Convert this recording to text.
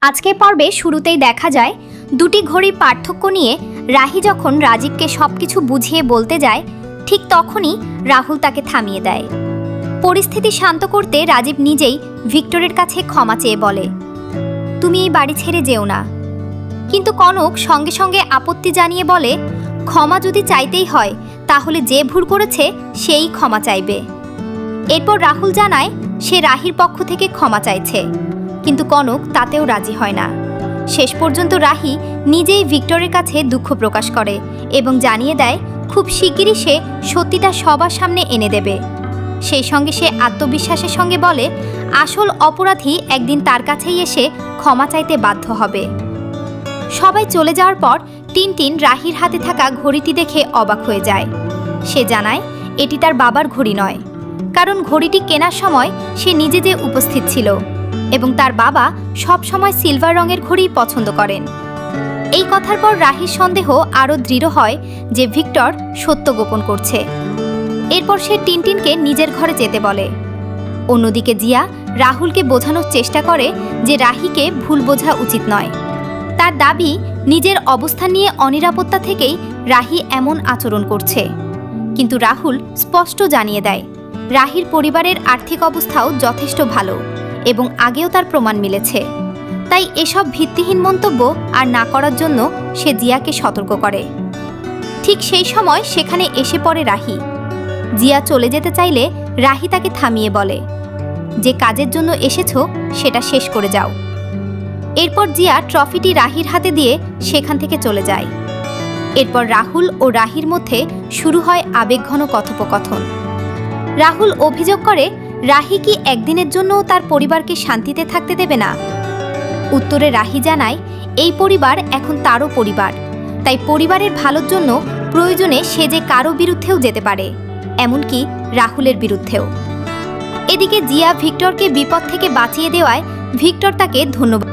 আজকের পর্বে শুরুতেই দেখা যায় দুটি ঘড়ির পার্থক্য নিয়ে রাহি যখন রাজীবকে সবকিছু বুঝিয়ে বলতে যায় ঠিক তখনই রাহুল তাকে থামিয়ে দেয়। পরিস্থিতি শান্ত করতে রাজীব নিজেই ভিক্টরের কাছে ক্ষমা চেয়ে বলে, তুমি এই বাড়ি ছেড়ে যেও না। কিন্তু কনক সঙ্গে সঙ্গে আপত্তি জানিয়ে বলে, ক্ষমা যদি চাইতেই হয় তাহলে যে ভুল করেছে সেই ক্ষমা চাইবে। এরপর রাহুল জানায় সে রাহির পক্ষ থেকে ক্ষমা চাইছে, কিন্তু কনক তাতেও রাজি হয় না। শেষ পর্যন্ত রাহি নিজেই ভিক্টরের কাছে দুঃখ প্রকাশ করে এবং জানিয়ে দেয় খুব শিগগিরই সে সত্যিটা সবার সামনে এনে দেবে। সেই সঙ্গে সে আত্মবিশ্বাসের সঙ্গে বলে আসল অপরাধী একদিন তার কাছেই এসে ক্ষমা চাইতে বাধ্য হবে। সবাই চলে যাওয়ার পর টিনটিন রাহির হাতে থাকা ঘড়িটি দেখে অবাক হয়ে যায়। সে জানায় এটি তার বাবার ঘড়ি নয়, কারণ ঘড়িটি কেনার সময় সে নিজে যে উপস্থিত ছিল এবং তার বাবা সব সময় সিলভার রঙের ঘড়ি পছন্দ করেন। এই কথার পর রাহির সন্দেহ আরও দৃঢ় হয় যে ভিক্টর সত্য গোপন করছে। এরপর সে টিনটিনকে নিজের ঘরে যেতে বলে। অন্যদিকে জিয়া রাহুলকে বোঝানোর চেষ্টা করে যে রাহিকে ভুল বোঝা উচিত নয়। তার দাবি নিজের অবস্থান নিয়ে অনিরাপত্তা থেকেই রাহি এমন আচরণ করছে। কিন্তু রাহুল স্পষ্ট জানিয়ে দেয় রাহির পরিবারের আর্থিক অবস্থাও যথেষ্ট ভালো এবং আগেও তার প্রমাণ মিলেছে। তাই এসব ভিত্তিহীন মন্তব্য আর না করার জন্য সে জিয়াকে সতর্ক করে। ঠিক সেই সময় সেখানে এসে পড়ে রাহি। জিয়া চলে যেতে চাইলে রাহি তাকে থামিয়ে বলে, যে কাজের জন্য এসেছো সেটা শেষ করে যাও। এরপর জিয়া ট্রফিটি রাহির হাতে দিয়ে সেখান থেকে চলে যায়। এরপর রাহুল ও রাহির মধ্যে শুরু হয় আবেগঘন কথোপকথন। রাহুল অভিযোগ করে রাহি কি একদিনের জন্যও তার পরিবারকে শান্তিতে থাকতে দেবে না। উত্তরে রাহি জানায় এই পরিবার এখন তারও পরিবার, তাই পরিবারের ভালোর জন্য প্রয়োজনে সে যে কারো বিরুদ্ধেও যেতে পারে, এমনকি রাহুলের বিরুদ্ধেও। এদিকে জিয়া ভিক্টরকে বিপদ থেকে বাঁচিয়ে দেওয়ায় ভিক্টর তাকে ধন্যবাদ